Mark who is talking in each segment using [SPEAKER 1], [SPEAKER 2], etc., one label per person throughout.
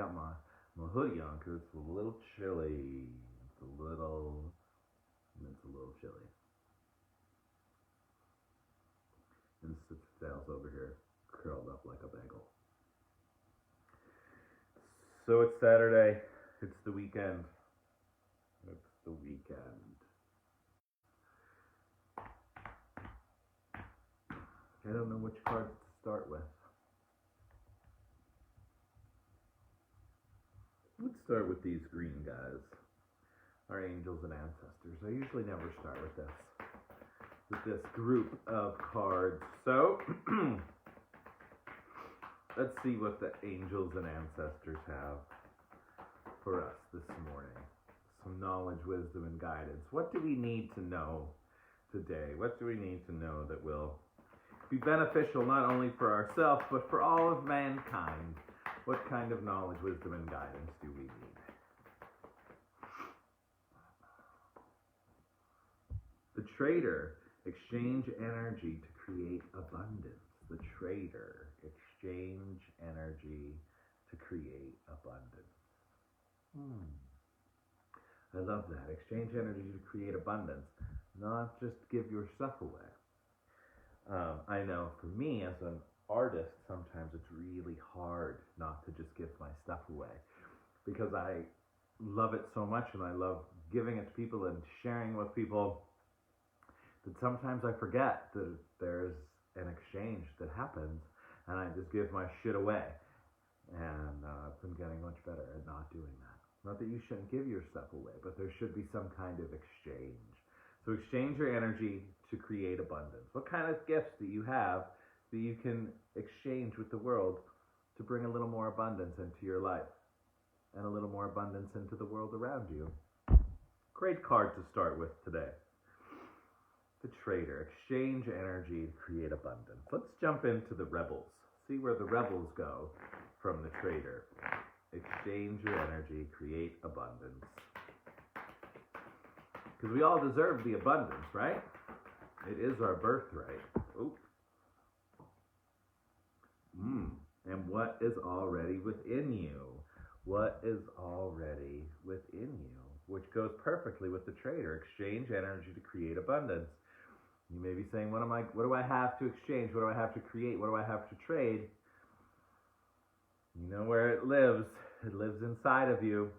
[SPEAKER 1] got my hoodie on because it's a little chilly. It's a little chilly. And Sal's over here curled up like a bagel. So it's Saturday. It's the weekend. It's the weekend. I don't know which cards to start with. Let's start with these green guys. Our angels and ancestors. I usually never start with this group of cards. So let's see what the angels and ancestors have for us this morning. Some knowledge, wisdom, and guidance. What do we need to know today? What do we need to know that will be beneficial not only for ourselves, but for all of mankind? What kind of knowledge, wisdom, and guidance do we need? The trader, exchange energy to create abundance. The trader, exchange energy to create abundance. I love that. Exchange energy to create abundance, not just give your stuff away. I know for me as an artist, sometimes it's really hard not to just give my stuff away because I love it so much and I love giving it to people and sharing with people that sometimes I forget that there's an exchange that happens and I just give my shit away. And I've been getting much better at not doing that. Not that you shouldn't give your stuff away, but there should be some kind of exchange. So exchange your energy to create abundance. What kind of gifts do you have that you can exchange with the world to bring a little more abundance into your life and a little more abundance into the world around you? Great card to start with today. The trader, exchange energy to create abundance. Let's jump into the rebels. See where the rebels go from the trader. Exchange your energy, create abundance. Because we all deserve the abundance, right? It is our birthright. Oop. And what is already within you? What is already within you? Which goes perfectly with the trader. Exchange energy to create abundance. You may be saying, what do I have to exchange? What do I have to create? What do I have to trade? You know where it lives. It lives inside of you.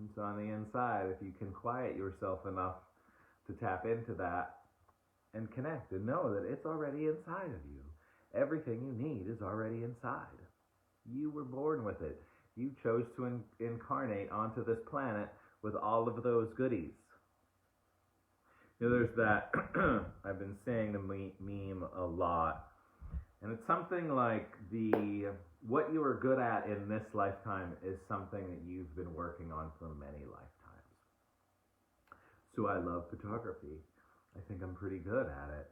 [SPEAKER 1] It's on the inside. If you can quiet yourself enough to tap into that and connect and know that it's already inside of you. Everything you need is already inside. You were born with it. You chose to incarnate onto this planet with all of those goodies. You know, there's that, I've been saying the meme a lot, and it's something like what you are good at in this lifetime is something that you've been working on for many lifetimes. So I love photography. I think I'm pretty good at it.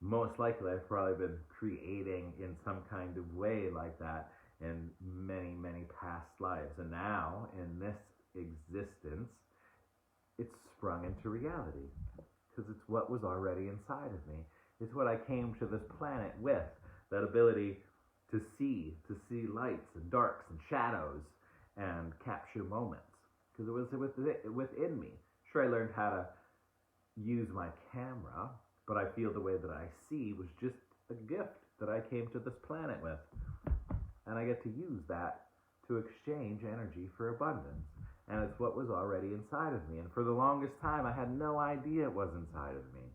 [SPEAKER 1] Most likely I've probably been creating in some kind of way like that in many, many past lives. And now, in this existence, it's sprung into reality. Because it's what was already inside of me. It's what I came to this planet with. That ability to see lights and darks and shadows and capture moments. Because it was within me. Sure, I learned how to use my camera, but I feel the way that I see was just a gift that I came to this planet with. And I get to use that to exchange energy for abundance. And it's what was already inside of me. And for the longest time, I had no idea it was inside of me.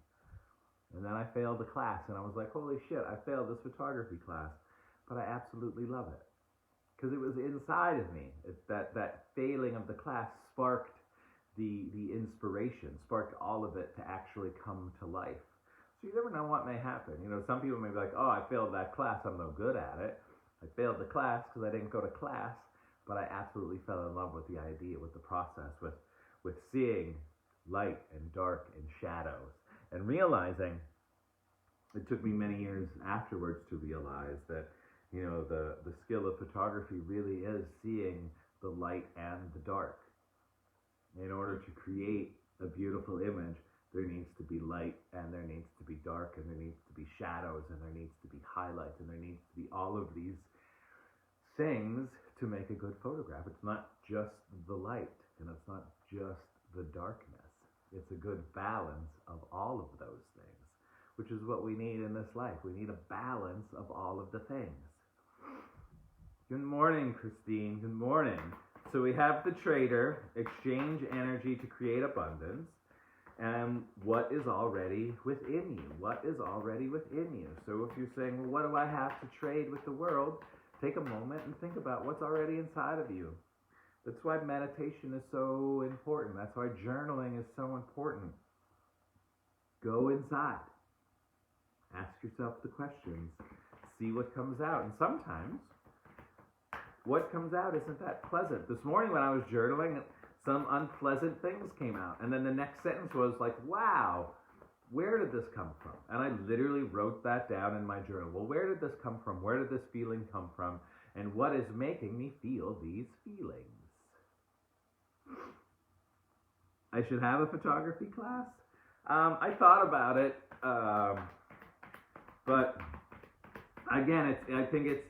[SPEAKER 1] And then I failed the class, and I was like, holy shit, I failed this photography class. But I absolutely love it. Because it was inside of me. That failing of the class sparked the inspiration, sparked all of it to actually come to life. So you never know what may happen. You know, some people may be like, oh, I failed that class, I'm no good at it. I failed the class because I didn't go to class. But I absolutely fell in love with the idea, with the process, with seeing light and dark and shadows. And realizing, it took me many years afterwards to realize that, you know, the skill of photography really is seeing the light and the dark. In order to create a beautiful image, there needs to be light and there needs to be dark and there needs to be shadows and there needs to be highlights and there needs to be all of these things to make a good photograph. It's not just the light, and it's not just the darkness. It's a good balance of all of those things, which is what we need in this life. We need a balance of all of the things. Good morning, Christine. Good morning. So we have the trader, exchange energy to create abundance, and what is already within you? What is already within you? So if you're saying, well, what do I have to trade with the world? Take a moment and think about what's already inside of you. That's why meditation is so important. That's why journaling is so important. Go inside. Ask yourself the questions. See what comes out. And sometimes what comes out isn't that pleasant. This morning when I was journaling, some unpleasant things came out. And then the next sentence was like, wow, where did this come from? And I literally wrote that down in my journal. Well, where did this come from? Where did this feeling come from? And what is making me feel these feelings? I should have a photography class. I thought about it, but again, I think it's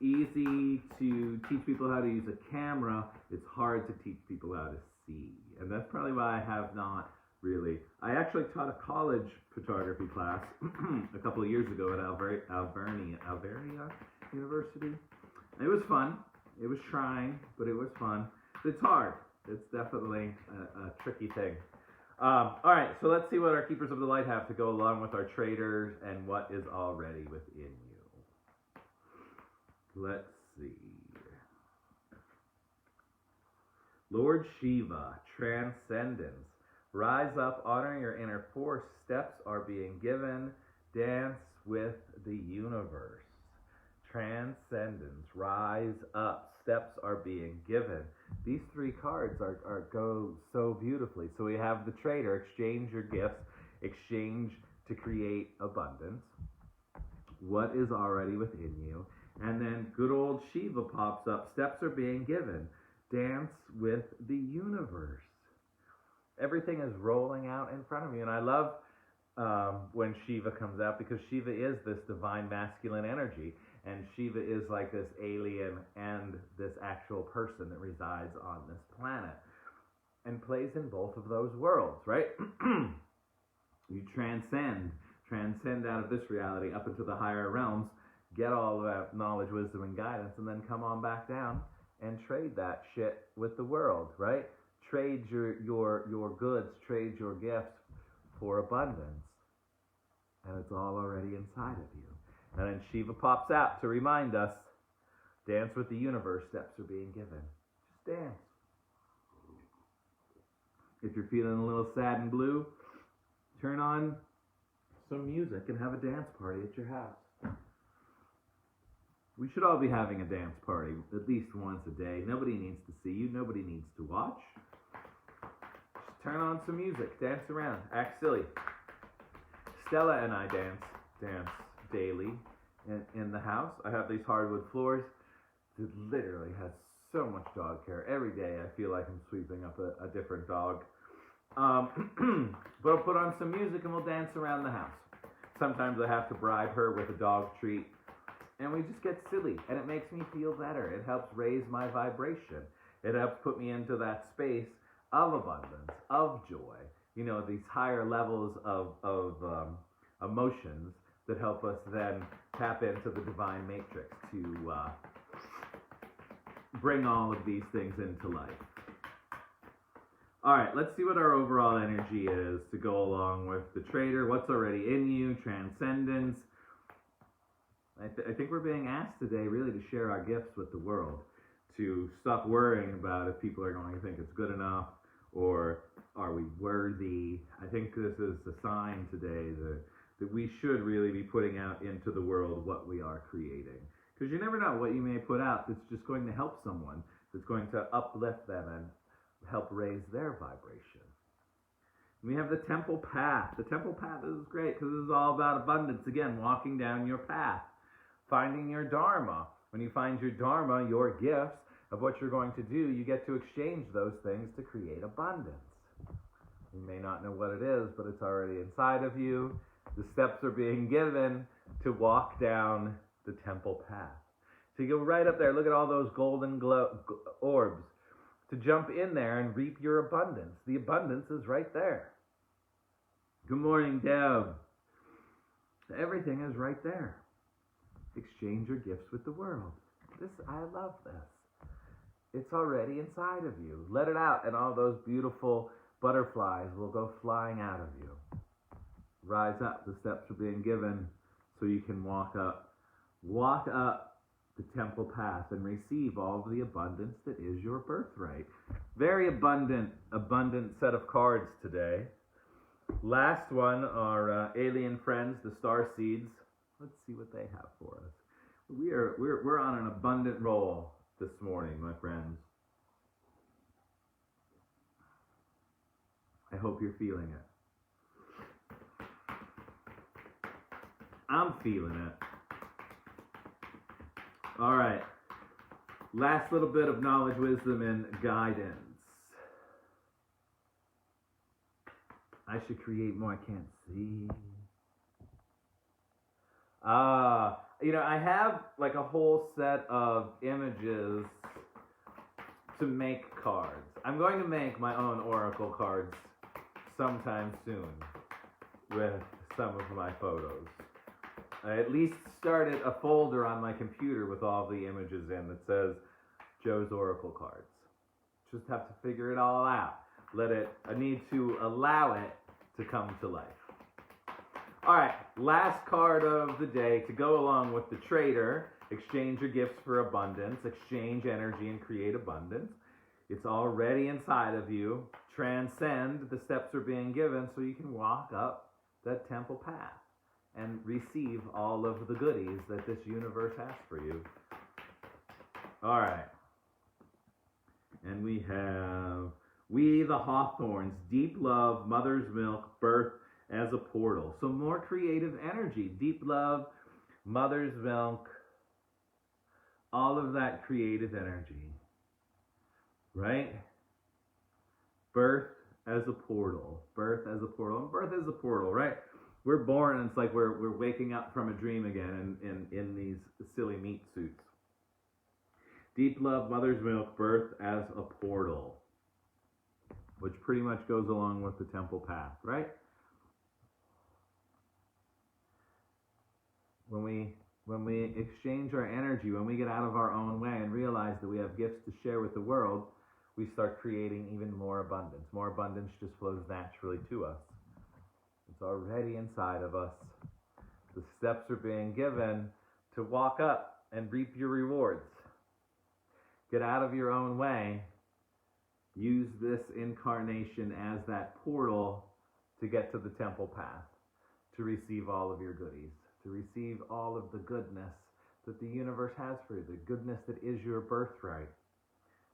[SPEAKER 1] easy to teach people how to use a camera. It's hard to teach people how to see, and that's probably why I have not really. I actually taught a college photography class a couple of years ago at Alvernia University. It was fun. It was trying, but it was fun. It's hard. It's definitely a tricky thing. All right, so let's see what our Keepers of the Light have to go along with our traders and what is already within you. Let's see. Lord Shiva, transcendence. Rise up, honor your inner force. Steps are being given. Dance with the universe. Transcendence. Rise up. Steps are being given. These three cards go so beautifully. So we have the trader, exchange your gifts, exchange to create abundance. What is already within you? And then good old Shiva pops up. Steps are being given. Dance with the universe. Everything is rolling out in front of you. And I love when Shiva comes out, because Shiva is this divine masculine energy. And Shiva is like this alien and this actual person that resides on this planet and plays in both of those worlds, right? You transcend out of this reality up into the higher realms, get all of that knowledge, wisdom, and guidance, and then come on back down and trade that shit with the world, right? Trade your goods, trade your gifts for abundance. And it's all already inside of you. And then Shiva pops out to remind us, dance with the universe, steps are being given. Just dance. If you're feeling a little sad and blue, turn on some music and have a dance party at your house. We should all be having a dance party at least once a day. Nobody needs to see you. Nobody needs to watch. Just turn on some music. Dance around. Act silly. Stella and I dance daily in the house. I have these hardwood floors. It literally has so much dog care. Every day I feel like I'm sweeping up a different dog. But I'll put on some music and we'll dance around the house. Sometimes I have to bribe her with a dog treat. And we just get silly. And it makes me feel better. It helps raise my vibration. It helps put me into that space of abundance, of joy. You know, these higher levels of emotions that help us then tap into the divine matrix to bring all of these things into life. All right, let's see what our overall energy is to go along with the trader. What's already in you, transcendence. I think we're being asked today really to share our gifts with the world, to stop worrying about if people are going to think it's good enough or are we worthy. I think this is a sign today that we should really be putting out into the world what we are creating. Because you never know what you may put out that's just going to help someone, that's going to uplift them and help raise their vibration. We have the temple path. The temple path is great because this is all about abundance. Again, walking down your path, finding your dharma. When you find your dharma, your gifts of what you're going to do, you get to exchange those things to create abundance. You may not know what it is, but it's already inside of you. The steps are being given to walk down the temple path, So you go right up there. Look at all those golden orbs. To jump in there and reap your abundance. The abundance is right there. Good morning, Deb. Everything is right there. Exchange your gifts with the world. I love this. It's already inside of you. Let it out, and all those beautiful butterflies will go flying out of you. Rise up. The steps are being given so you can walk up. Walk up the temple path and receive all of the abundance that is your birthright. Very abundant set of cards today. Last one are alien friends, the star seeds. Let's see what they have for us. We're on an abundant roll this morning, my friends. I hope you're feeling it. I'm feeling it. All right. Last little bit of knowledge, wisdom, and guidance. I should create more. I can't see. I have like a whole set of images to make cards. I'm going to make my own oracle cards sometime soon with some of my photos. I at least started a folder on my computer with all the images in that says Joe's Oracle Cards. Just have to figure it all out. I need to allow it to come to life. All right, last card of the day to go along with the trader. Exchange your gifts for abundance. Exchange energy and create abundance. It's already inside of you. Transcend. The steps are being given so you can walk up that temple path and receive all of the goodies that this universe has for you. All right. And we have We the Hawthorns, deep love, mother's milk, birth as a portal. So more creative energy, deep love, mother's milk, all of that creative energy, right? Birth as a portal, birth as a portal, and birth as a portal, right? We're born, and it's like we're waking up from a dream again in these silly meat suits. Deep love, mother's milk, birth as a portal, which pretty much goes along with the temple path, right? When we exchange our energy, when we get out of our own way and realize that we have gifts to share with the world, we start creating even more abundance. More abundance just flows naturally to us. It's already inside of us. The steps are being given to walk up and reap your rewards. Get out of your own way. Use this incarnation as that portal to get to the temple path, to receive all of your goodies, to receive all of the goodness that the universe has for you, the goodness that is your birthright.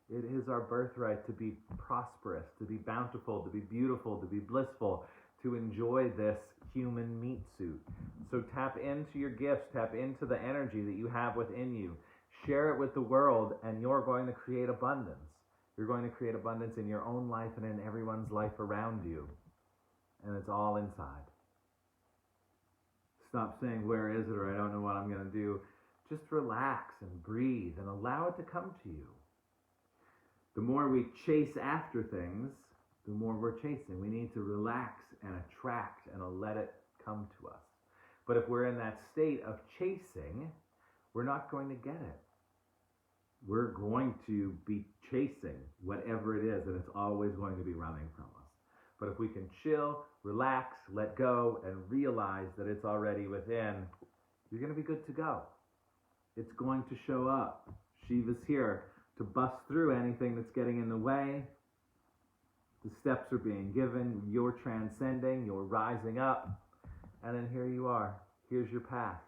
[SPEAKER 1] It is our birthright to be prosperous, to be bountiful, to be beautiful, to be blissful, to enjoy this human meat suit. So tap into your gifts, tap into the energy that you have within you. Share it with the world, and you're going to create abundance. You're going to create abundance in your own life and in everyone's life around you. And it's all inside. Stop saying, where is it, or I don't know what I'm going to do. Just relax and breathe and allow it to come to you. The more we chase after things, the more we're chasing. We need to relax and attract and let it come to us. But if we're in that state of chasing, we're not going to get it. We're going to be chasing whatever it is, and it's always going to be running from us. But if we can chill, relax, let go, and realize that it's already within, you're going to be good to go. It's going to show up. Shiva's here to bust through anything that's getting in the way. The steps are being given. You're transcending. You're rising up. And then here you are. Here's your path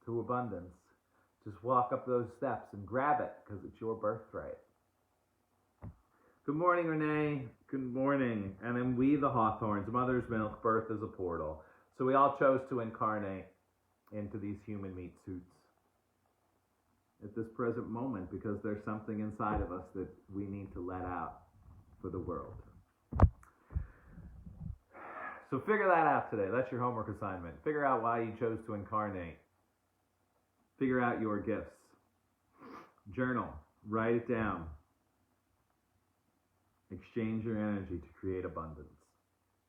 [SPEAKER 1] to abundance. Just walk up those steps and grab it because it's your birthright. Good morning, Renee. Good morning. And then we, the Hawthorns, mother's milk, birth is a portal. So we all chose to incarnate into these human meat suits at this present moment because there's something inside of us that we need to let out for the world. So figure that out today. That's your homework assignment. Figure out why you chose to incarnate. Figure out your gifts. Journal. Write it down. Exchange your energy to create abundance.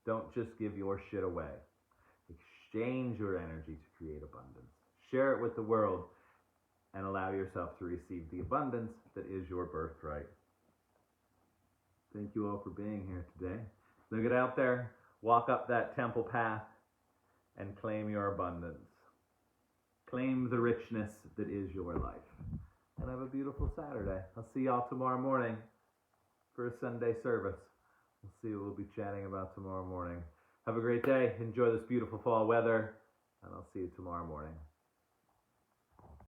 [SPEAKER 1] Don't just give your shit away. Exchange your energy to create abundance. Share it with the world and allow yourself to receive the abundance that is your birthright. Thank you all for being here today. Now get out there, walk up that temple path, and claim your abundance. Claim the richness that is your life. And have a beautiful Saturday. I'll see y'all tomorrow morning for a Sunday service. We'll see what we'll be chatting about tomorrow morning. Have a great day. Enjoy this beautiful fall weather, and I'll see you tomorrow morning.